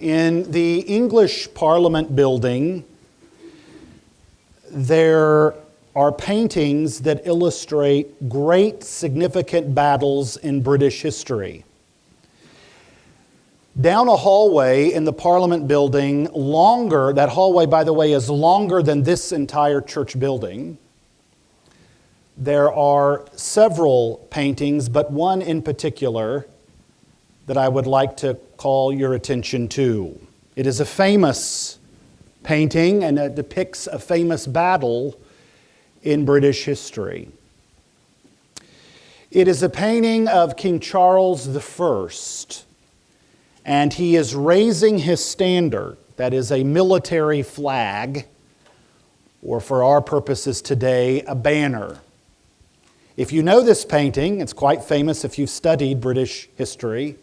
In the English Parliament building, there are paintings that illustrate great significant battles in British history. Down a hallway in the Parliament building, that hallway, by the way, is longer than this entire church building. There are several paintings, but one in particular that I would like to call your attention to. It is a famous painting, and it depicts a famous battle in British history. It is a painting of King Charles I, and he is raising his standard, that is a military flag, or for our purposes today, a banner. If you know this painting, it's quite famous if you've studied British history.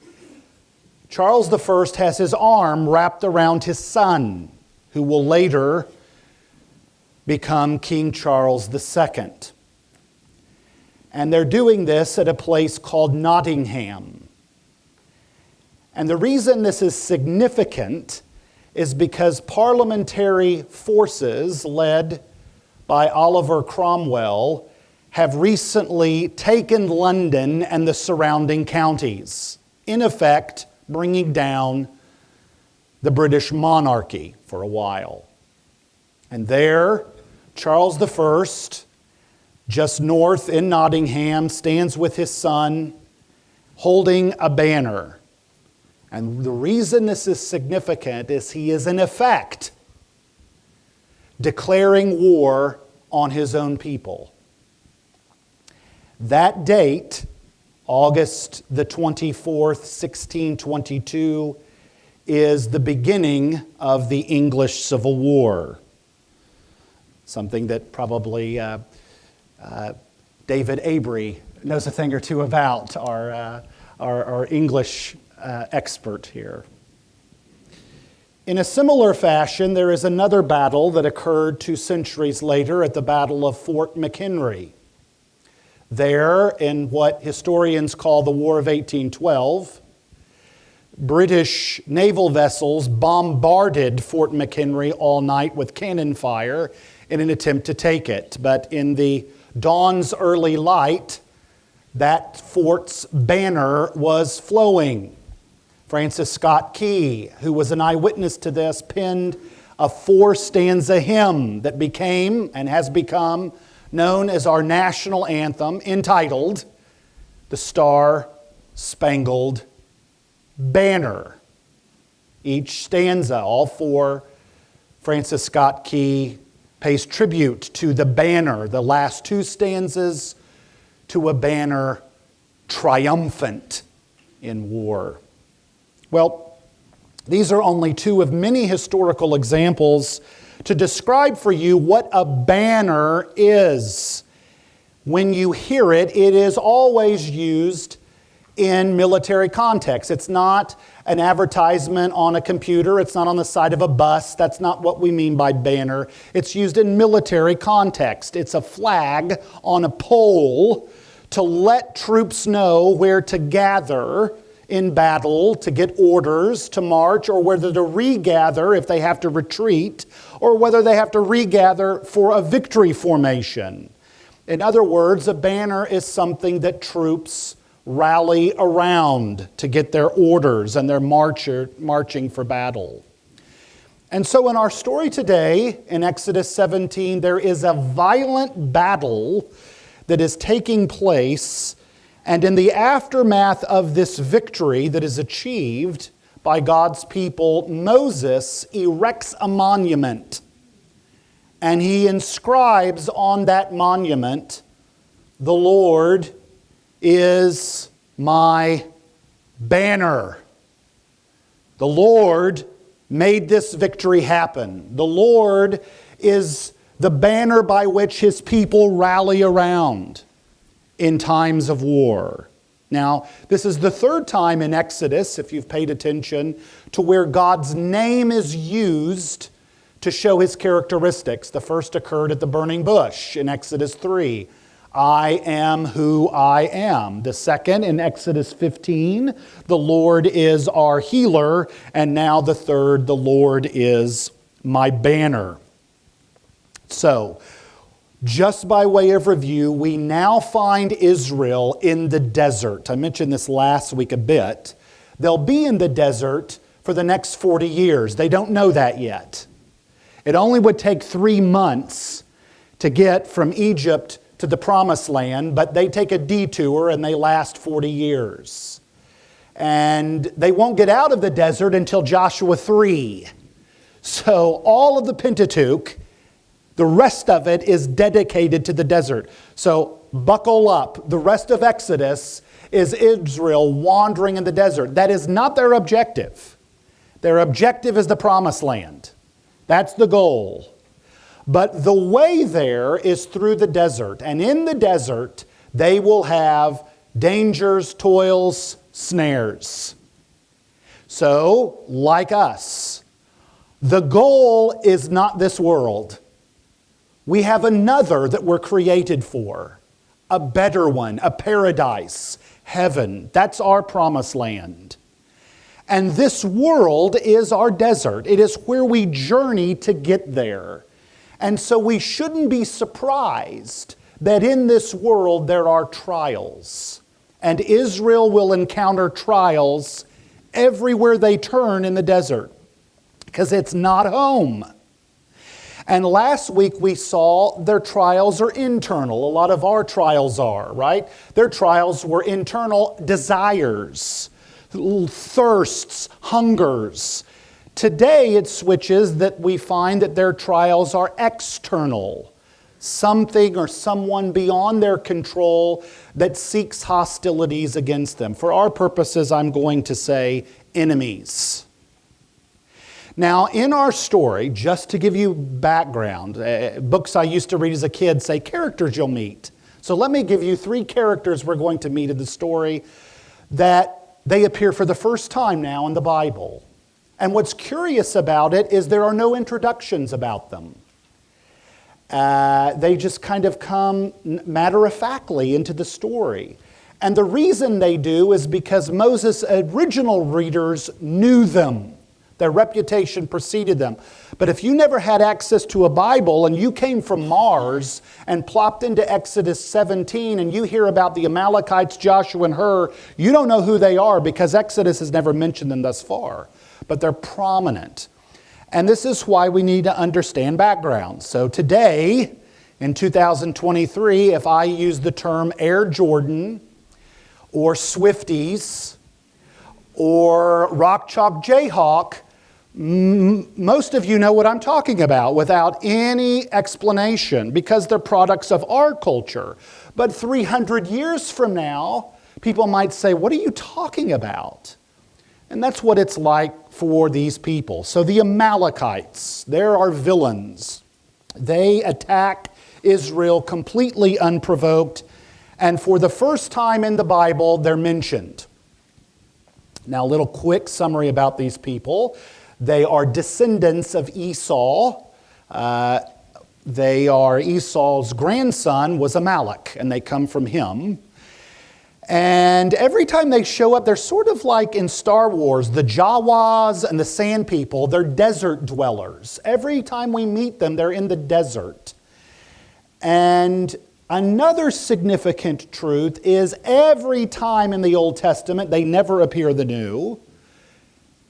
Charles I has his arm wrapped around his son, who will later become King Charles II. And they're doing this at a place called Nottingham. And the reason this is significant is because parliamentary forces led by Oliver Cromwell have recently taken London and the surrounding counties, in effect bringing down the British monarchy for a while. And there, Charles I, just north in Nottingham, stands with his son holding a banner. And the reason this is significant is he is in effect declaring war on his own people. That date, August the 24th, 1622, is the beginning of the English Civil War. Something that probably David Abry knows a thing or two about, our English expert here. In a similar fashion, there is another battle that occurred 2 centuries later at the Battle of Fort McHenry. There, in what historians call the War of 1812, British naval vessels bombarded Fort McHenry all night with cannon fire in an attempt to take it. But in the dawn's early light, that fort's banner was flowing. Francis Scott Key, who was an eyewitness to this, penned a 4-stanza hymn that became and has become known as our national anthem, entitled "The Star-Spangled Banner." Each stanza, all 4, Francis Scott Key pays tribute to the banner, the last 2 stanzas, to a banner triumphant in war. Well, these are only 2 of many historical examples to describe for you what a banner is. When you hear it, it is always used in military context. It's not an advertisement on a computer. It's not on the side of a bus. That's not what we mean by banner. It's used in military context. It's a flag on a pole to let troops know where to gather in battle, to get orders to march, or whether to regather if they have to retreat, or whether they have to regather for a victory formation. In other words, a banner is something that troops rally around to get their orders and their marching for battle. And so in our story today, in Exodus 17, there is a violent battle that is taking place. And in the aftermath of this victory that is achieved by God's people, Moses erects a monument. And he inscribes on that monument, "The Lord is my banner." The Lord made this victory happen. The Lord is the banner by which his people rally around in times of war. Now, this is the 3rd time in Exodus, if you've paid attention, to where God's name is used to show his characteristics. The first occurred at the burning bush in Exodus 3. I am who I am. The second, in Exodus 15, the Lord is our healer. And now the third, the Lord is my banner. So, just by way of review, we now find Israel in the desert. I mentioned this last week a bit. They'll be in the desert for the next 40 years. They don't know that yet. It only would take 3 months to get from Egypt to the Promised Land, but they take a detour and they last 40 years. And they won't get out of the desert until Joshua 3. So all of the Pentateuch, the rest of it is dedicated to the desert. So buckle up. The rest of Exodus is Israel wandering in the desert. That is not their objective. Their objective is the Promised Land. That's the goal. But the way there is through the desert. And in the desert, they will have dangers, toils, snares. So, like us, the goal is not this world. We have another that we're created for. A better one, a paradise, heaven. That's our Promised Land. And this world is our desert. It is where we journey to get there. And so we shouldn't be surprised that in this world there are trials. And Israel will encounter trials everywhere they turn in the desert, because it's not home. And last week we saw their trials are internal. A lot of our trials are, right? Their trials were internal desires, thirsts, hungers. Today it switches that we find that their trials are external. Something or someone beyond their control that seeks hostilities against them. For our purposes, I'm going to say enemies. Now, in our story, just to give you background, books I used to read as a kid say characters you'll meet. So let me give you 3 characters we're going to meet in the story that they appear for the first time now in the Bible. And what's curious about it is there are no introductions about them. They just kind of come matter-of-factly into the story. And the reason they do is because Moses' original readers knew them. Their reputation preceded them. But if you never had access to a Bible and you came from Mars and plopped into Exodus 17 and you hear about the Amalekites, Joshua and Hur, you don't know who they are because Exodus has never mentioned them thus far. But they're prominent. And this is why we need to understand background. So today, in 2023, if I use the term Air Jordan or Swifties or Rock Chalk Jayhawk, most of you know what I'm talking about without any explanation because they're products of our culture. But 300 years from now, people might say, what are you talking about? And that's what it's like for these people. So the Amalekites, there are villains. They attack Israel completely unprovoked. And for the first time in the Bible, they're mentioned. Now, a little quick summary about these people. They are descendants of Esau. Esau's grandson was Amalek, and they come from him. And every time they show up, they're sort of like in Star Wars, the Jawas and the Sand People. They're desert dwellers. Every time we meet them, they're in the desert. And another significant truth is every time in the Old Testament, they never appear in the New.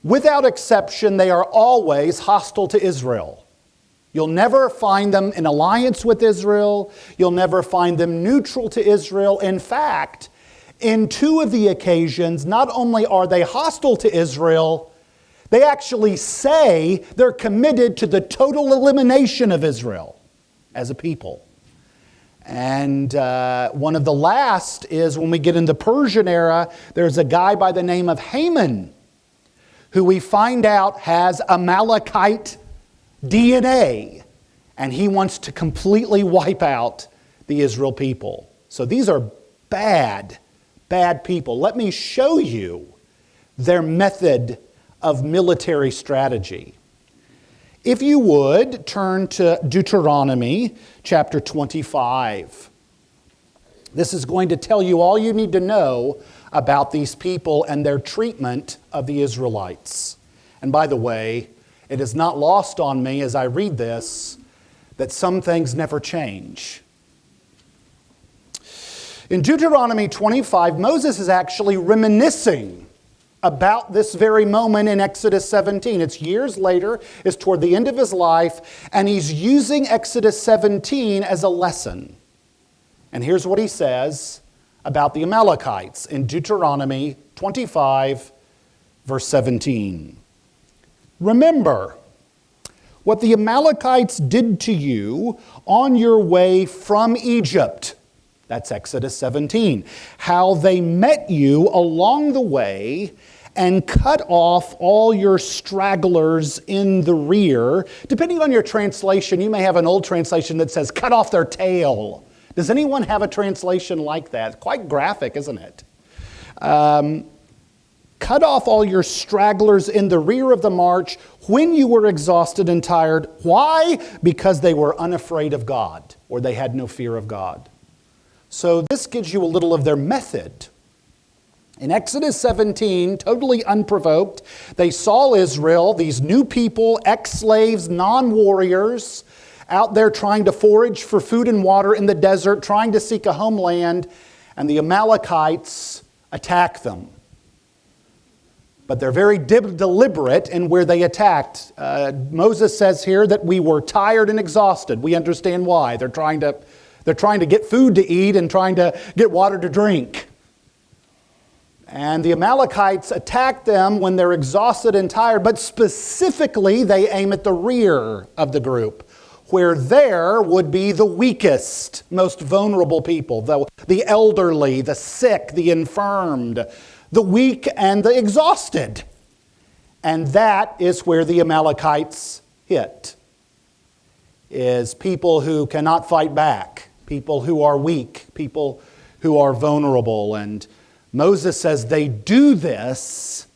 Without exception, they are always hostile to Israel. You'll never find them in alliance with Israel. You'll never find them neutral to Israel. In fact, in 2 of the occasions, not only are they hostile to Israel, they actually say they're committed to the total elimination of Israel as a people. And one of the last is when we get in the Persian era, there's a guy by the name of Haman, who we find out has Amalekite DNA, and he wants to completely wipe out the Israel people. So these are bad people. Let me show you their method of military strategy. If you would, turn to Deuteronomy chapter 25. This is going to tell you all you need to know about these people and their treatment of the Israelites. And by the way, it is not lost on me as I read this that some things never change. In Deuteronomy 25, Moses is actually reminiscing about this very moment in Exodus 17. It's years later, it's toward the end of his life, and he's using Exodus 17 as a lesson. And here's what he says about the Amalekites in Deuteronomy 25, verse 17. Remember what the Amalekites did to you on your way from Egypt. That's Exodus 17. How they met you along the way and cut off all your stragglers in the rear. Depending on your translation, you may have an old translation that says cut off their tail. Does anyone have a translation like that? Quite graphic, isn't it? Cut off all your stragglers in the rear of the march when you were exhausted and tired. Why? Because they were unafraid of God, or they had no fear of God. So this gives you a little of their method. In Exodus 17, totally unprovoked, they saw Israel, these new people, ex-slaves, non-warriors, out there trying to forage for food and water in the desert, trying to seek a homeland, and the Amalekites attack them. But they're very deliberate in where they attacked. Moses says here that we were tired and exhausted. We understand why. They're trying to get food to eat and trying to get water to drink. And the Amalekites attack them when they're exhausted and tired, but specifically they aim at the rear of the group, where there would be the weakest, most vulnerable people, the elderly, the sick, the infirmed, the weak, and the exhausted. And that is where the Amalekites hit, is people who cannot fight back, people who are weak, people who are vulnerable. And Moses says they do this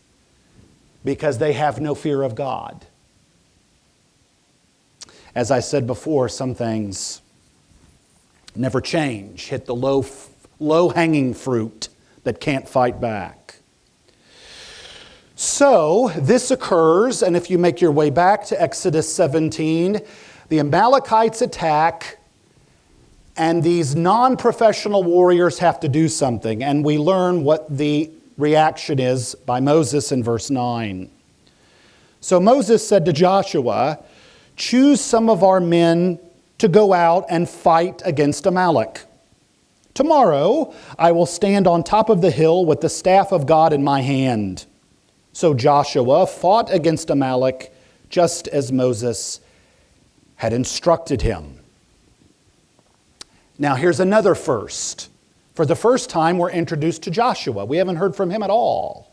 because they have no fear of God. As I said before, some things never change, hit the low-hanging fruit that can't fight back. So this occurs, and if you make your way back to Exodus 17, the Amalekites attack, and these non-professional warriors have to do something, and we learn what the reaction is by Moses in verse 9. So Moses said to Joshua, "Choose some of our men to go out and fight against Amalek. Tomorrow I will stand on top of the hill with the staff of God in my hand." So Joshua fought against Amalek just as Moses had instructed him. Now here's another first. For the first time we're introduced to Joshua. We haven't heard from him at all.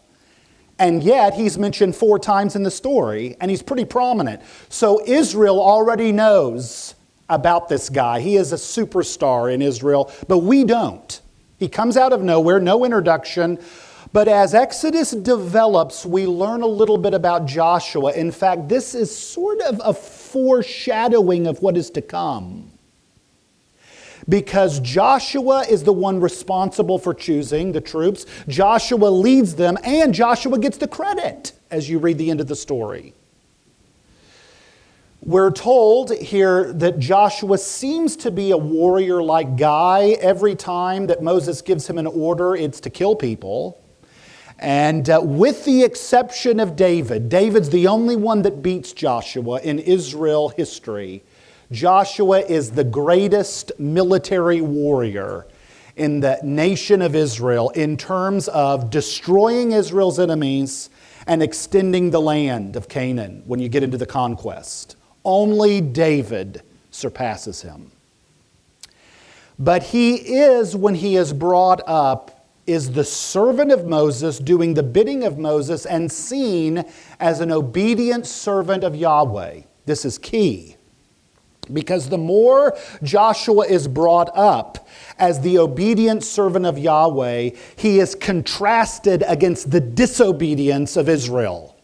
And yet he's mentioned 4 times in the story, and he's pretty prominent. So Israel already knows about this guy. He is a superstar in Israel, but we don't. He comes out of nowhere, no introduction. But as Exodus develops, we learn a little bit about Joshua. In fact, this is sort of a foreshadowing of what is to come. Because Joshua is the one responsible for choosing the troops. Joshua leads them, and Joshua gets the credit as you read the end of the story. We're told here that Joshua seems to be a warrior-like guy. Every time that Moses gives him an order, it's to kill people. And with the exception of David, David's the only one that beats Joshua in Israel history. Joshua is the greatest military warrior in the nation of Israel in terms of destroying Israel's enemies and extending the land of Canaan when you get into the conquest. Only David surpasses him. But he is, when he is brought up, is the servant of Moses, doing the bidding of Moses and seen as an obedient servant of Yahweh. This is key. Because the more Joshua is brought up as the obedient servant of Yahweh, he is contrasted against the disobedience of Israel.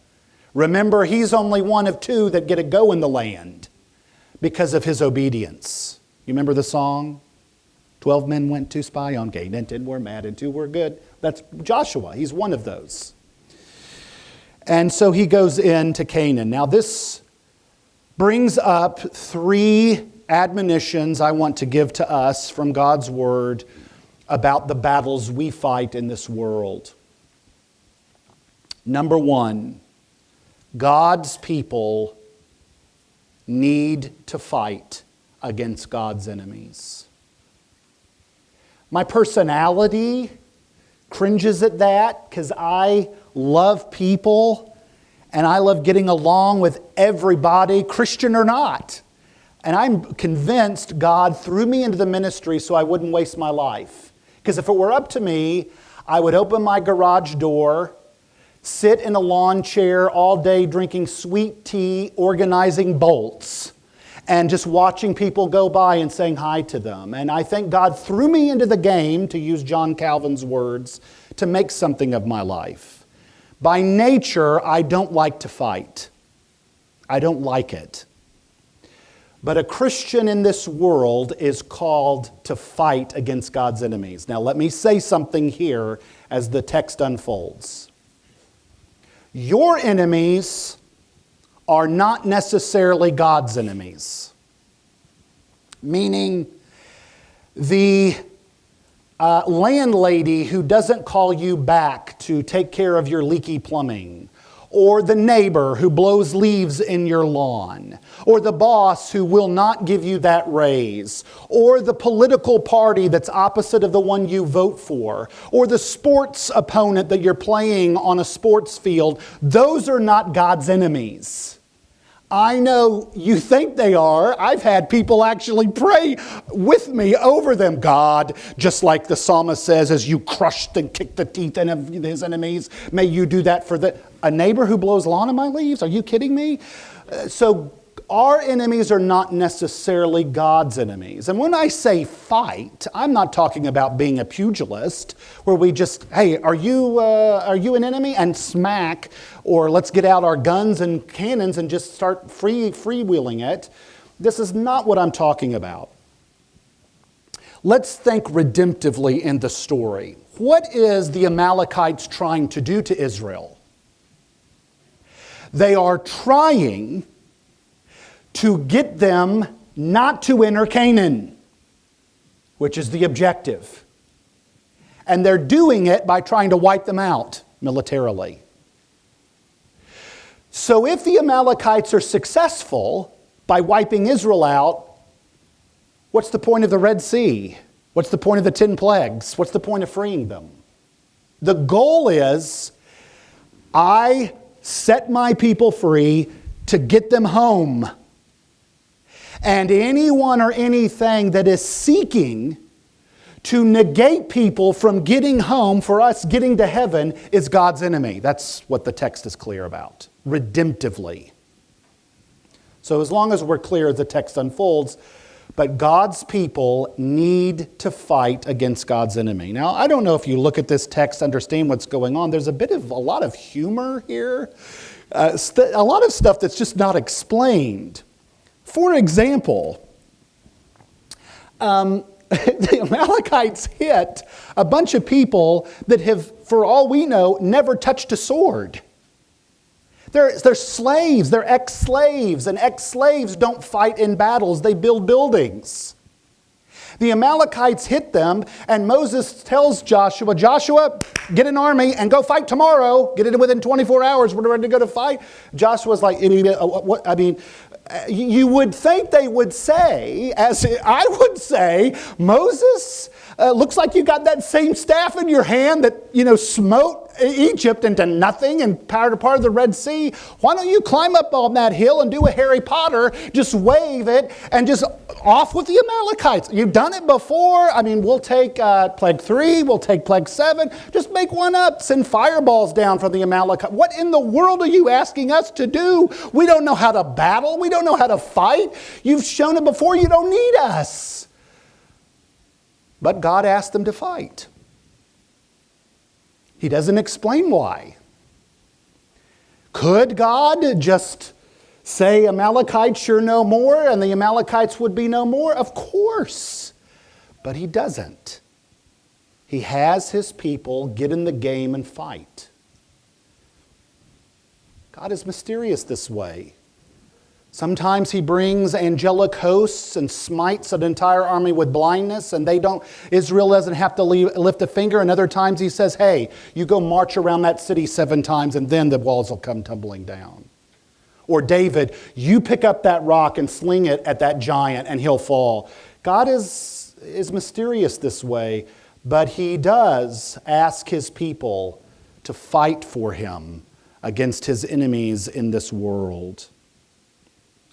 Remember, he's only one of 2 that get a go in the land because of his obedience. You remember the song? 12 men went to spy on Canaan, and 10 were mad, and 2 were good. That's Joshua. He's one of those. And so he goes into Canaan. Now this brings up 3 admonitions I want to give to us from God's Word about the battles we fight in this world. Number 1, God's people need to fight against God's enemies. My personality cringes at that because I love people and I love getting along with everybody, Christian or not. And I'm convinced God threw me into the ministry so I wouldn't waste my life. Because if it were up to me, I would open my garage door, sit in a lawn chair all day drinking sweet tea, organizing bolts, and just watching people go by and saying hi to them. And I think God threw me into the game, to use John Calvin's words, to make something of my life. By nature, I don't like to fight. I don't like it. But a Christian in this world is called to fight against God's enemies. Now let me say something here as the text unfolds. Your enemies are not necessarily God's enemies. Meaning, the landlady who doesn't call you back to take care of your leaky plumbing, or the neighbor who blows leaves in your lawn, or the boss who will not give you that raise, or the political party that's opposite of the one you vote for, or the sports opponent that you're playing on a sports field, those are not God's enemies. I know you think they are. I've had people actually pray with me over them. God, just like the psalmist says, as you crushed and kicked the teeth of his enemies, may you do that for a neighbor who blows lawn in my leaves? Are you kidding me? So our enemies are not necessarily God's enemies. And when I say fight, I'm not talking about being a pugilist where we just, hey, are you an enemy? And smack, or let's get out our guns and cannons and just start freewheeling it. This is not what I'm talking about. Let's think redemptively in the story. What is the Amalekites trying to do to Israel? They are trying to get them not to enter Canaan, which is the objective. And they're doing it by trying to wipe them out militarily. So if the Amalekites are successful by wiping Israel out, what's the point of the Red Sea? What's the point of the 10 plagues? What's the point of freeing them? The goal is, I set my people free to get them home. And anyone or anything that is seeking to negate people from getting home, for us getting to heaven, is God's enemy. That's what the text is clear about, redemptively. So as long as we're clear, the text unfolds. But God's people need to fight against God's enemy. Now, I don't know if you look at this text, understand what's going on. There's a lot of humor here. A lot of stuff that's just not explained. For example, the Amalekites hit a bunch of people that have, for all we know, never touched a sword. They're slaves, they're ex-slaves, and ex-slaves don't fight in battles, they build buildings. The Amalekites hit them, and Moses tells Joshua, get an army and go fight tomorrow. Get it within 24 hours, we're ready to go to fight. Joshua's like, you would think they would say, as I would say, Moses, looks like you got that same staff in your hand that, smote Egypt into nothing and part of the Red Sea. Why don't you climb up on that hill and do a Harry Potter, just wave it and just off with the Amalekites. You've done it before. We'll take plague 3, we'll take plague 7. Just make one up, send fireballs down from the Amalekites. What in the world are you asking us to do? We don't know how to battle. We don't know how to fight. You've shown it before. You don't need us. But God asked them to fight. He doesn't explain why. Could God just say Amalekites, you're no more, and the Amalekites would be no more? Of course. But he doesn't. He has his people get in the game and fight. God is mysterious this way. Sometimes he brings angelic hosts and smites an entire army with blindness, and Israel doesn't have to lift a finger. And other times he says, hey, you go march around that city 7 times and then the walls will come tumbling down. Or David, you pick up that rock and sling it at that giant and he'll fall. God is mysterious this way, but he does ask his people to fight for him against his enemies in this world.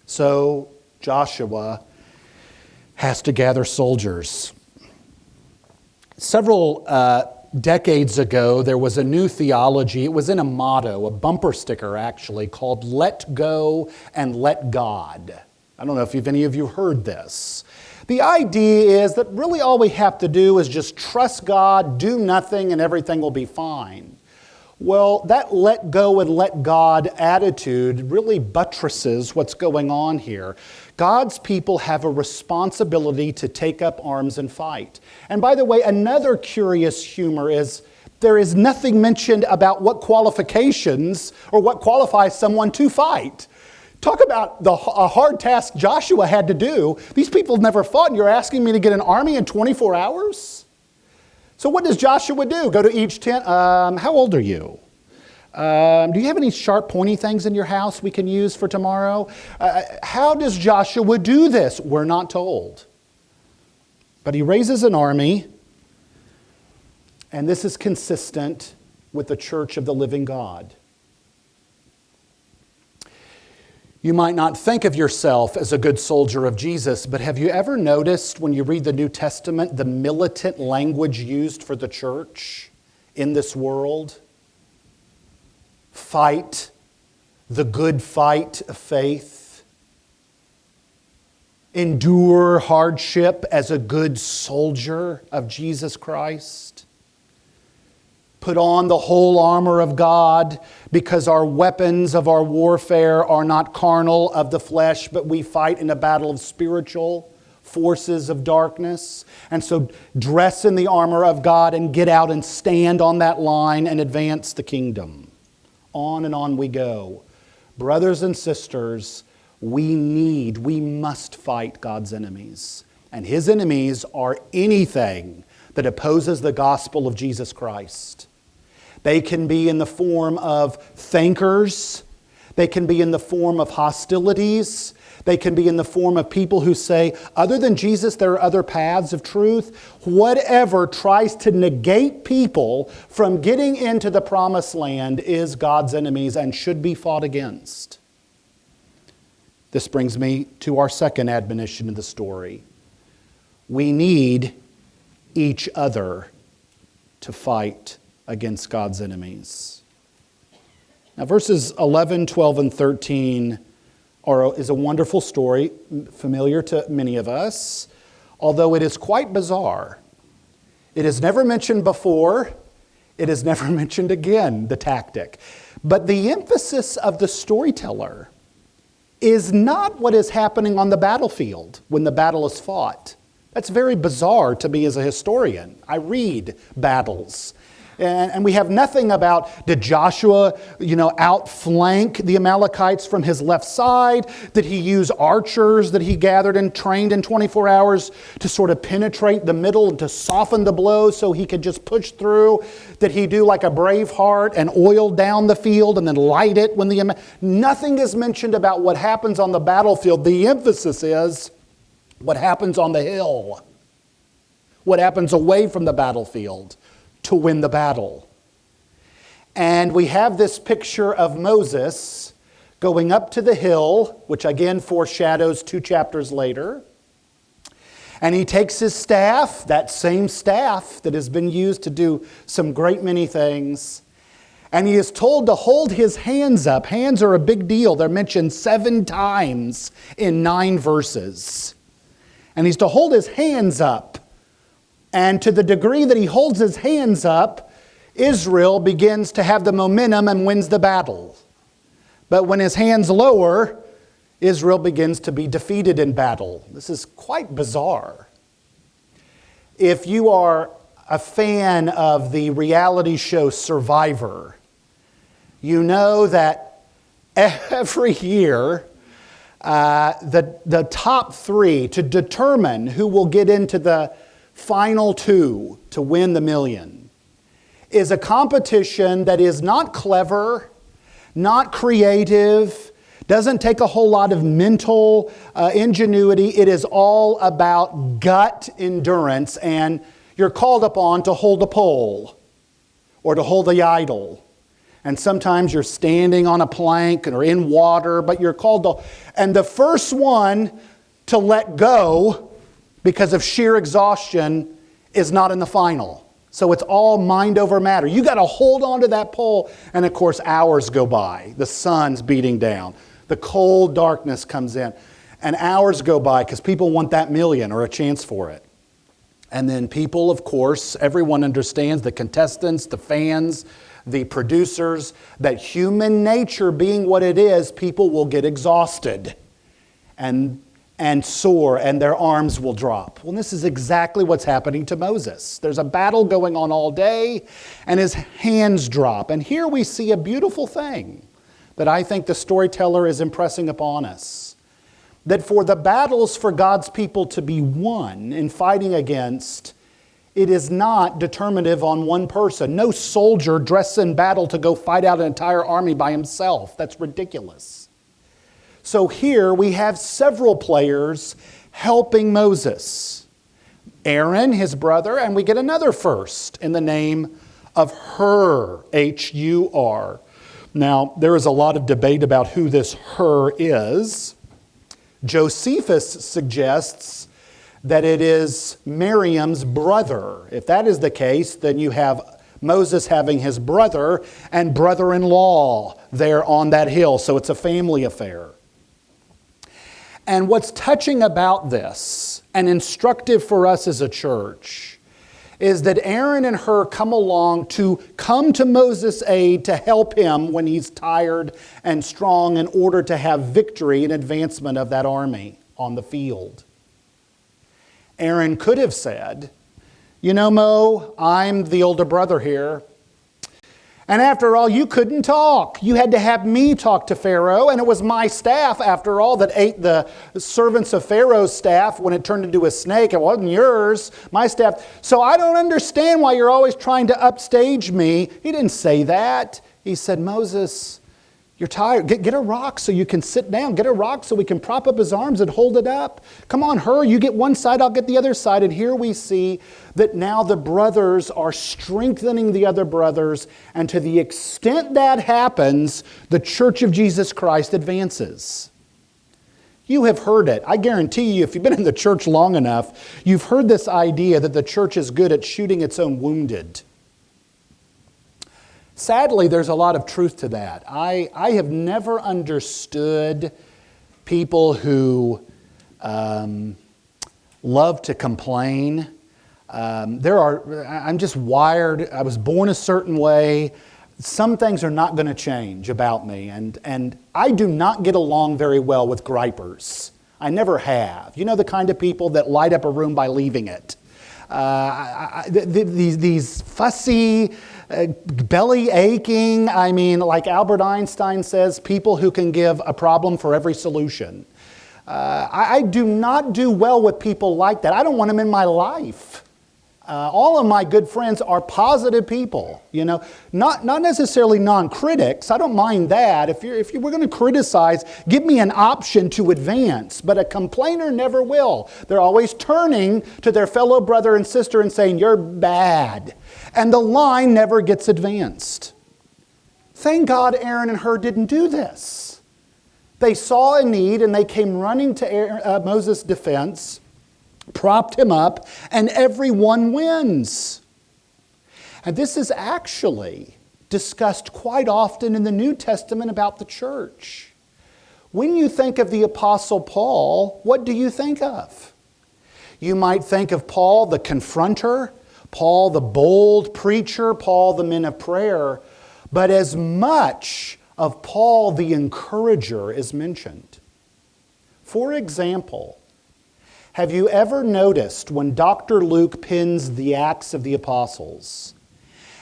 So Joshua has to gather soldiers. Several decades ago, there was a new theology. It was in a motto, a bumper sticker actually, called "Let Go and Let God." I don't know if any of you heard this. The idea is that really all we have to do is just trust God, do nothing, and everything will be fine. Well, that let go and let God attitude really buttresses what's going on here. God's people have a responsibility to take up arms and fight. And by the way, another curious humor is there is nothing mentioned about what qualifications or what qualifies someone to fight. Talk about a hard task Joshua had to do. These people never fought, and you're asking me to get an army in 24 hours? So what does Joshua do? Go to each tent. How old are you? Do you have any sharp, pointy things in your house we can use for tomorrow? How does Joshua do this? We're not told. But he raises an army, and this is consistent with the Church of the Living God. You might not think of yourself as a good soldier of Jesus, but have you ever noticed when you read the New Testament the militant language used for the church in this world? Fight the good fight of faith. Endure hardship as a good soldier of Jesus Christ. Put on the whole armor of God, because our weapons of our warfare are not carnal of the flesh, but we fight in a battle of spiritual forces of darkness. And so dress in the armor of God and get out and stand on that line and advance the kingdom. On and on we go. Brothers and sisters, we must fight God's enemies. And his enemies are anything that opposes the gospel of Jesus Christ. They can be in the form of thinkers. They can be in the form of hostilities. They can be in the form of people who say, other than Jesus, there are other paths of truth. Whatever tries to negate people from getting into the promised land is God's enemies and should be fought against. This brings me to our second admonition of the story. We need each other to fight against God's enemies. Now, verses 11, 12, and 13 is a wonderful story, familiar to many of us, although it is quite bizarre. It is never mentioned before. It is never mentioned again, the tactic. But the emphasis of the storyteller is not what is happening on the battlefield when the battle is fought. That's very bizarre to me as a historian. I read battles. And we have nothing about, did Joshua, outflank the Amalekites from his left side? Did he use archers that he gathered and trained in 24 hours to sort of penetrate the middle and to soften the blow so he could just push through? Did he do like a Braveheart and oil down the field and then light it when nothing is mentioned about what happens on the battlefield. The emphasis is what happens on the hill, what happens away from the battlefield to win the battle. And we have this picture of Moses going up to the hill, which again foreshadows 2 chapters later. And he takes his staff, that same staff that has been used to do some great many things, and he is told to hold his hands up. Hands are a big deal. They're mentioned 7 times in 9 verses. And he's to hold his hands up. And to the degree that he holds his hands up, Israel begins to have the momentum and wins the battle. But when his hands lower, Israel begins to be defeated in battle. This is quite bizarre. If you are a fan of the reality show Survivor, you know that every year the top 3 to determine who will get into the final 2 to win the million is a competition that is not clever, not creative, doesn't take a whole lot of mental ingenuity. It is all about gut endurance, and you're called upon to hold a pole or to hold the idol. And sometimes you're standing on a plank or in water, but you're called to... And the first one to let go because of sheer exhaustion is not in the final. So it's all mind over matter. You got to hold on to that pole. And of course, hours go by. The sun's beating down. The cold darkness comes in. And hours go by because people want that million or a chance for it. And then people, of course, everyone understands, the contestants, the fans, the producers, that human nature being what it is, people will get exhausted and sore, and their arms will drop. Well, this is exactly what's happening to Moses. There's a battle going on all day, and his hands drop. And here we see a beautiful thing that I think the storyteller is impressing upon us. That for the battles for God's people to be won in fighting against, it is not determinative on one person. No soldier dressed in battle to go fight out an entire army by himself. That's ridiculous. So here we have several players helping Moses. Aaron, his brother, and we get another first in the name of Hur, H-U-R. Now, there is a lot of debate about who this Hur is. Josephus suggests that it is Miriam's brother. If that is the case, then you have Moses having his brother and brother-in-law there on that hill. So it's a family affair. And what's touching about this and instructive for us as a church is that Aaron and Hur come along to come to Moses' aid to help him when he's tired and strong in order to have victory and advancement of that army on the field. Aaron could have said, you know, Mo, I'm the older brother here. And after all, you couldn't talk. You had to have me talk to Pharaoh, and it was my staff, after all, that ate the servants of Pharaoh's staff when it turned into a snake. It wasn't yours, my staff. So I don't understand why you're always trying to upstage me. He didn't say that. He said, Moses, you're tired. Get a rock so you can sit down. Get a rock so we can prop up his arms and hold it up. Come on, Hur, you get one side, I'll get the other side. And here we see that now the brothers are strengthening the other brothers. And to the extent that happens, the Church of Jesus Christ advances. You have heard it. I guarantee you, if you've been in the church long enough, you've heard this idea that the church is good at shooting its own wounded. Sadly, there's a lot of truth to that. I have never understood people who love to complain. I'm just wired. I was born a certain way. Some things are not going to change about me. And I do not get along very well with gripers. I never have. You know, the kind of people that light up a room by leaving it. These fussy, belly aching, like Albert Einstein says, people who can give a problem for every solution. I do not do well with people like that. I don't want them in my life. All of my good friends are positive people, you know, not necessarily non-critics. I don't mind that. If you were going to criticize, give me an option to advance. But a complainer never will. They're always turning to their fellow brother and sister and saying, you're bad. And the line never gets advanced. Thank God Aaron and Hur didn't do this. They saw a need and they came running to Moses' defense, propped him up, and everyone wins. And this is actually discussed quite often in the New Testament about the church. When you think of the Apostle Paul, what do you think of? You might think of Paul the confronter, Paul the bold preacher, Paul the man of prayer, but as much of Paul the encourager is mentioned. For example, Have you ever noticed when Dr. Luke pens the Acts of the Apostles,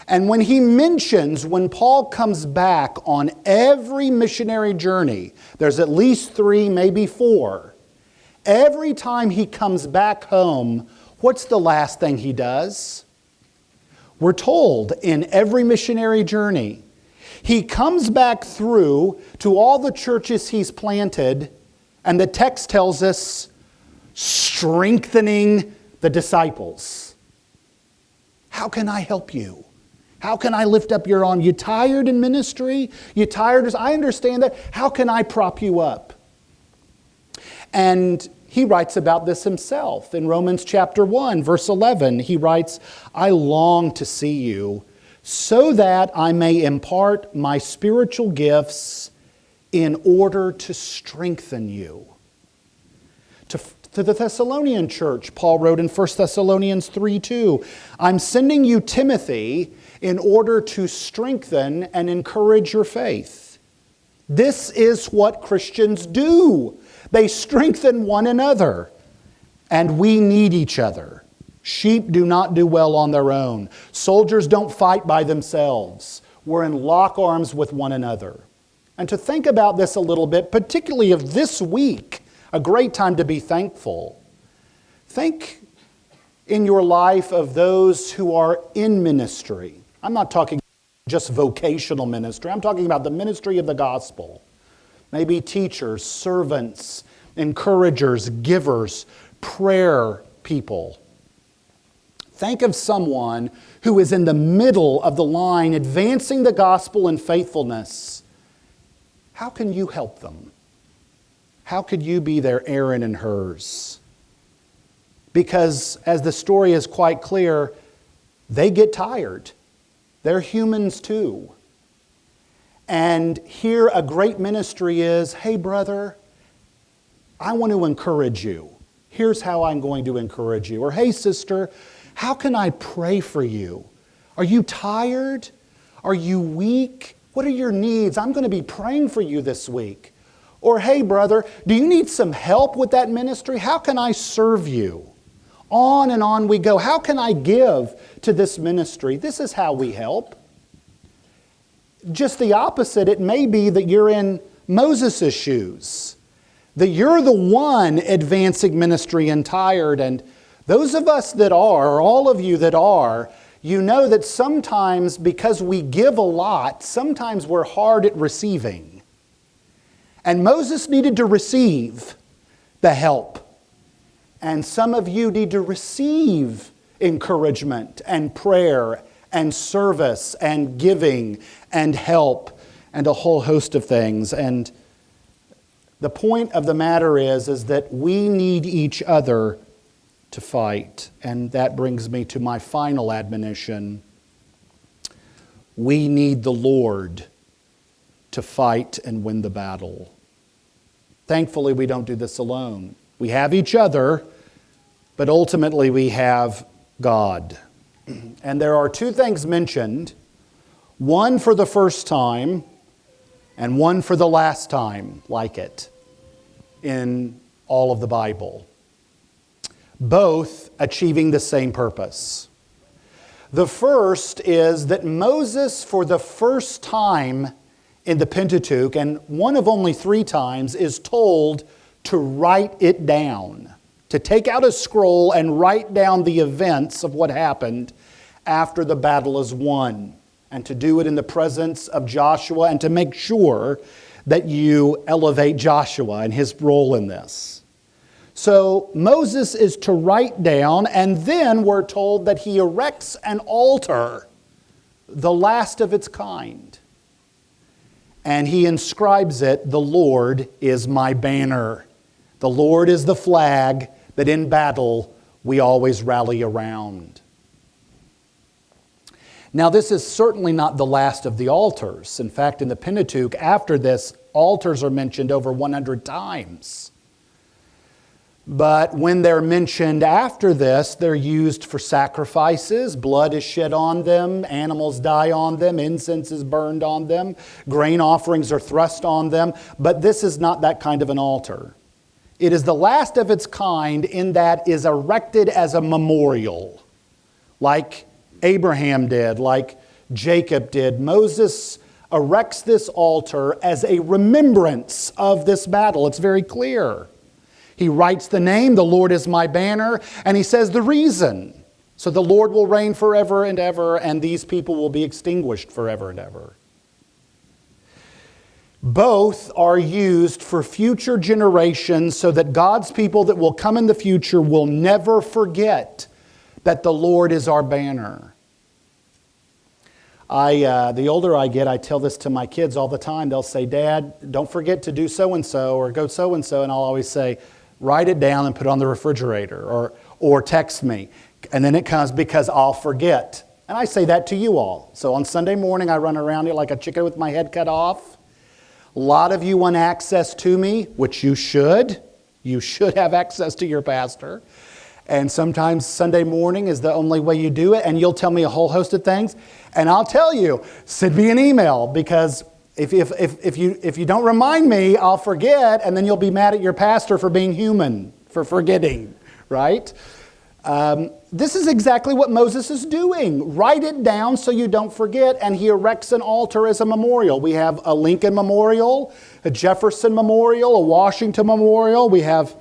and when he mentions when Paul comes back on every missionary journey, there's at least 3, maybe 4, every time he comes back home, what's the last thing he does? We're told in every missionary journey, he comes back through to all the churches he's planted, and the text tells us, strengthening the disciples. How can I help you? How can I lift up your arm? You tired in ministry? You tired? I understand that. How can I prop you up? And he writes about this himself. In Romans chapter 1, verse 11, he writes, I long to see you so that I may impart my spiritual gifts in order to strengthen you. To the Thessalonian church, Paul wrote in 1 Thessalonians 3:2, I'm sending you Timothy in order to strengthen and encourage your faith. This is what Christians do. They strengthen one another, and we need each other. Sheep do not do well on their own. Soldiers don't fight by themselves. We're in lock arms with one another. And to think about this a little bit, particularly of this week, a great time to be thankful. Think in your life of those who are in ministry. I'm not talking just vocational ministry. I'm talking about the ministry of the gospel. Maybe teachers, servants, encouragers, givers, prayer people. Think of someone who is in the middle of the line advancing the gospel in faithfulness. How can you help them? How could you be their Aaron and hers? Because as the story is quite clear, they get tired. They're humans too. And here a great ministry is, hey brother, I want to encourage you. Here's how I'm going to encourage you. Or hey sister, how can I pray for you? Are you tired? Are you weak? What are your needs? I'm going to be praying for you this week. Or hey brother, do you need some help with that ministry? How can I serve you? On and on we go. How can I give to this ministry? This is how we help. Just the opposite, it may be that you're in Moses' shoes. That you're the one advancing ministry and tired. And those of us that are, or all of you that are, you know that sometimes because we give a lot, sometimes we're hard at receiving. And Moses needed to receive the help. And some of you need to receive encouragement and prayer and service and giving and help and a whole host of things. And the point of the matter is that we need each other to fight. And that brings me to my final admonition. We need the Lord to fight and win the battle. Thankfully, we don't do this alone. We have each other, but ultimately we have God. And there are 2 things mentioned, one for the first time and one for the last time, like it, in all of the Bible. Both achieving the same purpose. The first is that Moses, for the first time in the Pentateuch, and one of only 3 times, is told to write it down. To take out a scroll and write down the events of what happened after the battle is won. And to do it in the presence of Joshua and to make sure that you elevate Joshua and his role in this. So Moses is to write down, and then we're told that he erects an altar, the last of its kind. And he inscribes it, the Lord is my banner. The Lord is the flag that in battle we always rally around. Now this is certainly not the last of the altars. In fact, in the Pentateuch, after this, altars are mentioned over 100 times. But when they're mentioned after this, they're used for sacrifices. Blood is shed on them, animals die on them, incense is burned on them, grain offerings are thrust on them. But this is not that kind of an altar. It is the last of its kind in that is erected as a memorial, like Abraham did, like Jacob did. Moses erects this altar as a remembrance of this battle. It's very clear. He writes the name, the Lord is my banner, and he says the reason. So the Lord will reign forever and ever, and these people will be extinguished forever and ever. Both are used for future generations so that God's people that will come in the future will never forget that the Lord is our banner. The older I get, I tell this to my kids all the time. They'll say, Dad, don't forget to do so-and-so or go so-and-so. And I'll always say, write it down and put it on the refrigerator or text me. And then it comes because I'll forget. And I say that to you all. So on Sunday morning, I run around here like a chicken with my head cut off. A lot of you want access to me, which you should. You should have access to your pastor. And sometimes Sunday morning is the only way you do it, and you'll tell me a whole host of things. And I'll tell you, send me an email, because if you don't remind me, I'll forget, and then you'll be mad at your pastor for being human, for forgetting, right? This is exactly what Moses is doing. Write it down so you don't forget, and he erects an altar as a memorial. We have a Lincoln Memorial, a Jefferson Memorial, a Washington Memorial. We have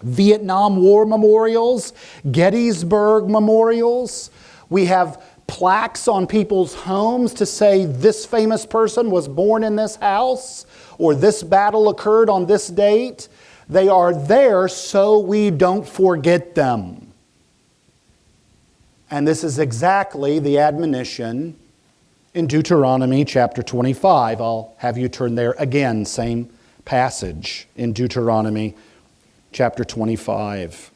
Vietnam War memorials, Gettysburg memorials. We have plaques on people's homes to say this famous person was born in this house, or this battle occurred on this date. They are there so we don't forget them. And this is exactly the admonition in Deuteronomy chapter 25. I'll have you turn there again, same passage in Deuteronomy chapter 25.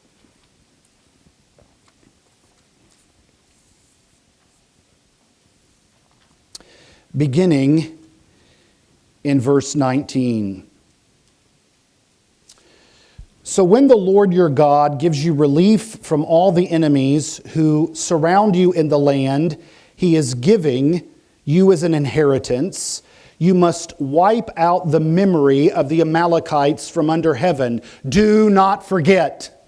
Beginning in verse 19. So when the Lord your God gives you relief from all the enemies who surround you in the land he is giving you as an inheritance, you must wipe out the memory of the Amalekites from under heaven. Do not forget.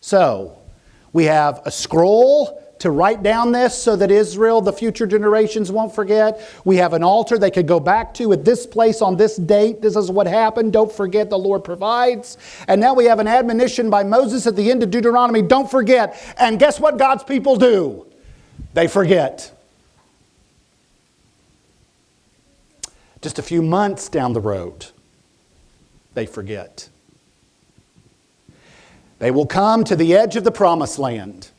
So, we have a scroll to write down this so that Israel, the future generations, won't forget. We have an altar they could go back to at this place on this date. This is what happened. Don't forget, the Lord provides. And now we have an admonition by Moses at the end of Deuteronomy. Don't forget. And guess what God's people do? They forget. Just a few months down the road, they forget. They will come to the edge of the promised land,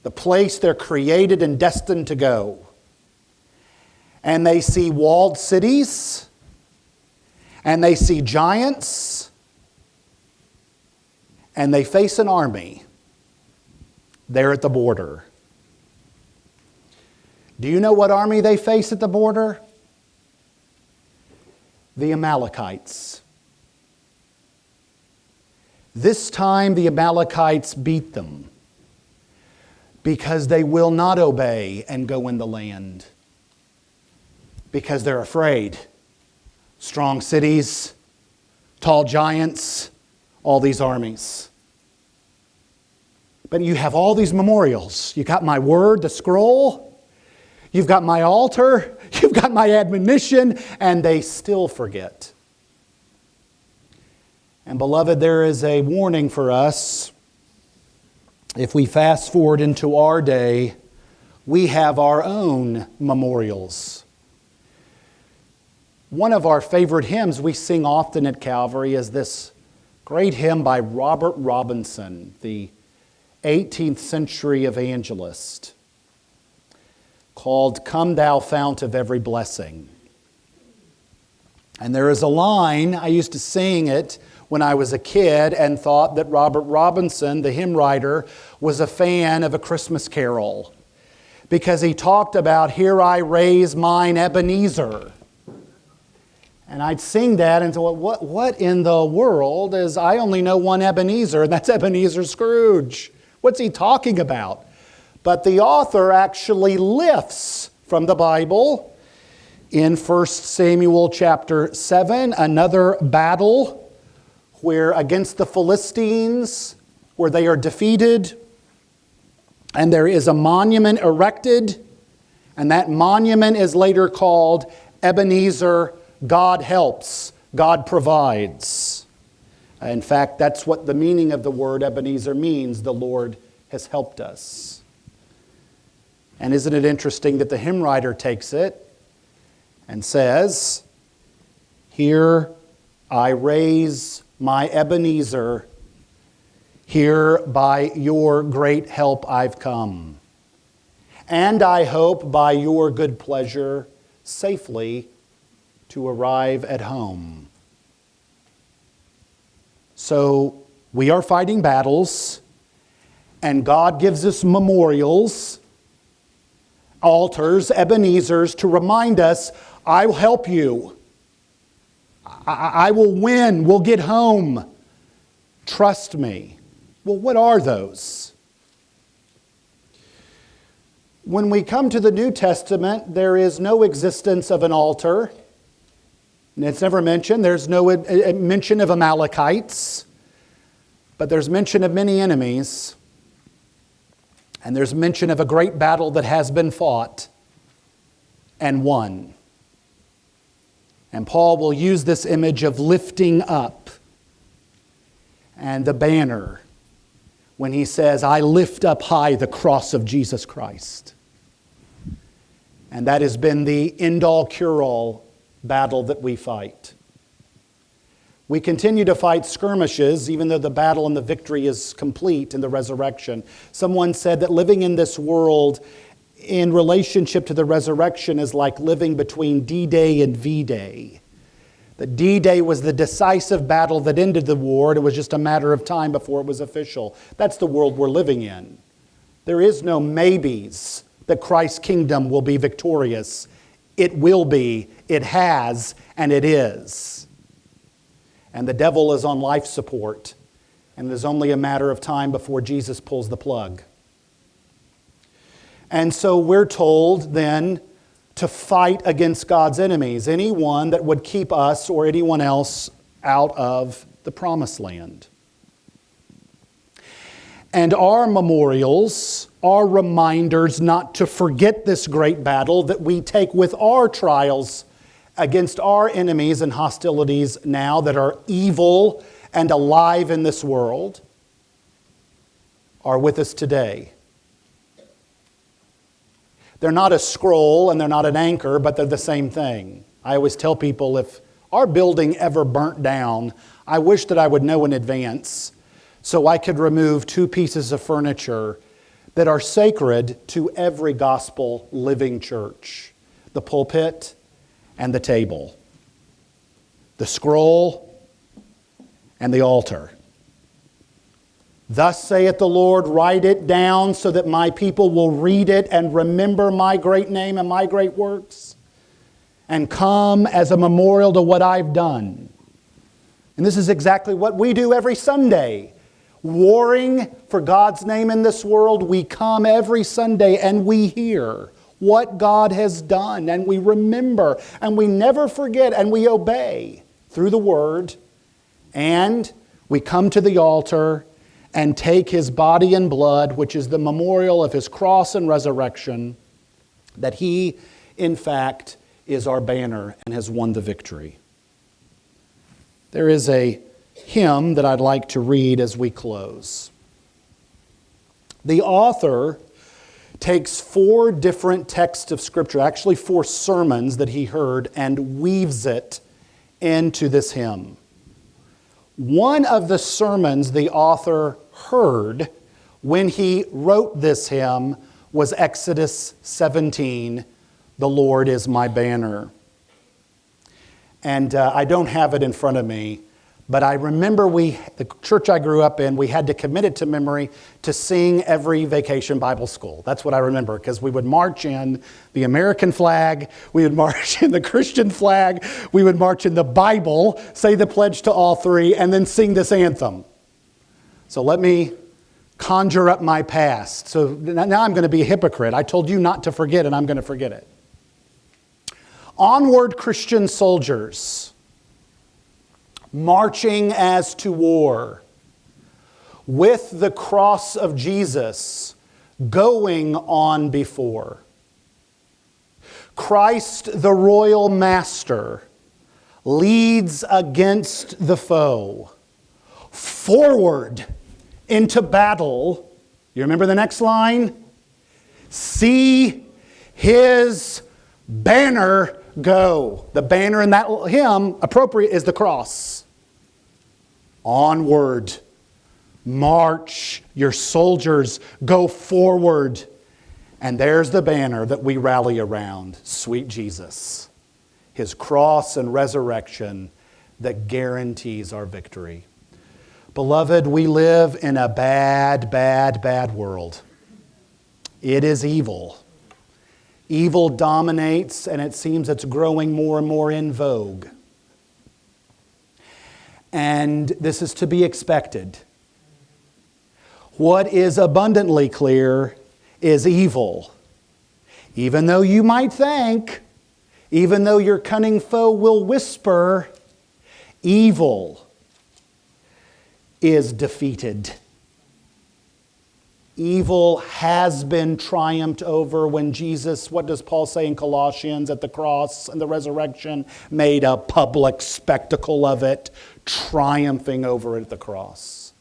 the place they're created and destined to go. And they see walled cities, and they see giants, and they face an army there at the border. Do you know what army they face at the border? The Amalekites. This time the Amalekites beat them because they will not obey and go in the land. Because they're afraid. Strong cities, tall giants, all these armies. But you have all these memorials. You got my word, the scroll. You've got my altar. You've got my admonition. And they still forget. And beloved, there is a warning for us. If we fast forward into our day, we have our own memorials. One of our favorite hymns we sing often at Calvary is this great hymn by Robert Robinson, the 18th century evangelist, called "Come Thou Fount of Every Blessing." And there is a line, I used to sing it when I was a kid and thought that Robert Robinson, the hymn writer, was a fan of A Christmas Carol, because he talked about, "Here I raise mine Ebenezer." And I'd sing that and thought, what in the world is, I only know one Ebenezer, and that's Ebenezer Scrooge. What's he talking about? But the author actually lifts from the Bible in 1 Samuel chapter 7, another battle where against the Philistines, where they are defeated, and there is a monument erected, and that monument is later called Ebenezer, God helps, God provides. In fact, that's what the meaning of the word Ebenezer means, the Lord has helped us. And isn't it interesting that the hymn writer takes it and says, here I raise my Ebenezer, here by your great help I've come. And I hope by your good pleasure safely to arrive at home. So we are fighting battles, and God gives us memorials, altars, Ebenezers, to remind us, I will help you. I will win. We'll get home. Trust me. Well, what are those? When we come to the New Testament, there is no existence of an altar. And it's never mentioned. There's no mention of Amalekites. But there's mention of many enemies. And there's mention of a great battle that has been fought and won. And Paul will use this image of lifting up and the banner when he says, I lift up high the cross of Jesus Christ. And that has been the end-all, cure-all battle that we fight. We continue to fight skirmishes, even though the battle and the victory is complete in the resurrection. Someone said that living in this world in relationship to the resurrection is like living between D-Day and V-Day. The D-Day was the decisive battle that ended the war, and it was just a matter of time before it was official. That's the world we're living in. There is no maybes that Christ's kingdom will be victorious. It will be, it has, and it is. And the devil is on life support, and it is only a matter of time before Jesus pulls the plug. And so we're told then to fight against God's enemies, anyone that would keep us or anyone else out of the promised land. And our memorials are reminders not to forget this great battle that we take with our trials against our enemies and hostilities now that are evil and alive in this world, are with us today. They're not a scroll and they're not an anchor, but they're the same thing. I always tell people, if our building ever burnt down, I wish that I would know in advance so I could remove 2 pieces of furniture that are sacred to every gospel living church: the pulpit and the table, the scroll and the altar. Thus saith the Lord, write it down so that my people will read it and remember my great name and my great works, and come as a memorial to what I've done. And this is exactly what we do every Sunday. Warring for God's name in this world, we come every Sunday and we hear what God has done, and we remember, and we never forget, and we obey through the Word, and we come to the altar and take His body and blood, which is the memorial of His cross and resurrection, that He, in fact, is our banner and has won the victory. There is a hymn that I'd like to read as we close. The author takes 4 different texts of Scripture, actually 4 sermons that he heard, and weaves it into this hymn. One of the sermons the author heard when he wrote this hymn was Exodus 17, "The Lord is my banner." And I don't have it in front of me, but I remember the church I grew up in, we had to commit it to memory to sing every vacation Bible school. That's what I remember, because we would march in the American flag, we would march in the Christian flag, we would march in the Bible, say the pledge to all 3, and then sing this anthem. So let me conjure up my past. So now I'm going to be a hypocrite. I told you not to forget, and I'm going to forget it. Onward, Christian soldiers. marching as to war, with the cross of Jesus going on before. Christ, the royal master, leads against the foe, forward into battle. You remember the next line? See his banner go. The banner in that hymn, appropriate, is the cross. Onward, march, your soldiers, go forward. And there's the banner that we rally around, sweet Jesus. His cross and resurrection that guarantees our victory. Beloved, we live in a bad, bad, bad world. It is evil. Evil dominates, and it seems it's growing more and more in vogue. And this is to be expected. What is abundantly clear is evil. Even though you might think, even though your cunning foe will whisper, evil is defeated. Evil has been triumphed over when Jesus, what does Paul say in Colossians, at the cross and the resurrection, made a public spectacle of it, triumphing over it at the cross.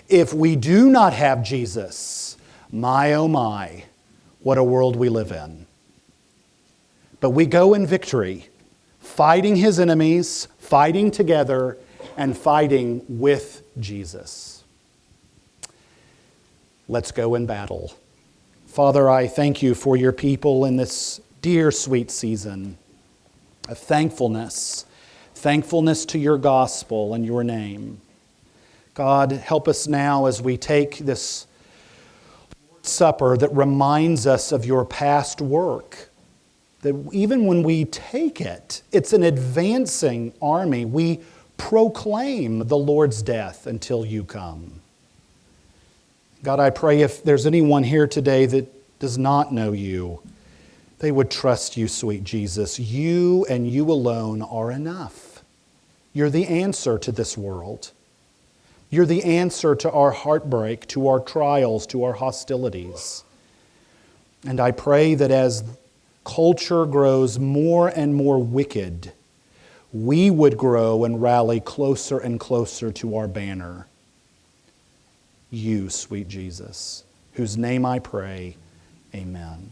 If we do not have Jesus, my oh my, what a world we live in. But we go in victory, fighting his enemies, fighting together, and fighting with Jesus. Let's go in battle. Father, I thank you for your people in this dear, sweet season of thankfulness to your gospel and your name. God, help us now as we take this supper that reminds us of your past work. That even when we take it, it's an advancing army. We proclaim the Lord's death until you come. God, I pray if there's anyone here today that does not know you, they would trust you, sweet Jesus. You and you alone are enough. You're the answer to this world. You're the answer to our heartbreak, to our trials, to our hostilities. And I pray that as culture grows more and more wicked, we would grow and rally closer and closer to our banner. You, sweet Jesus, whose name I pray, amen.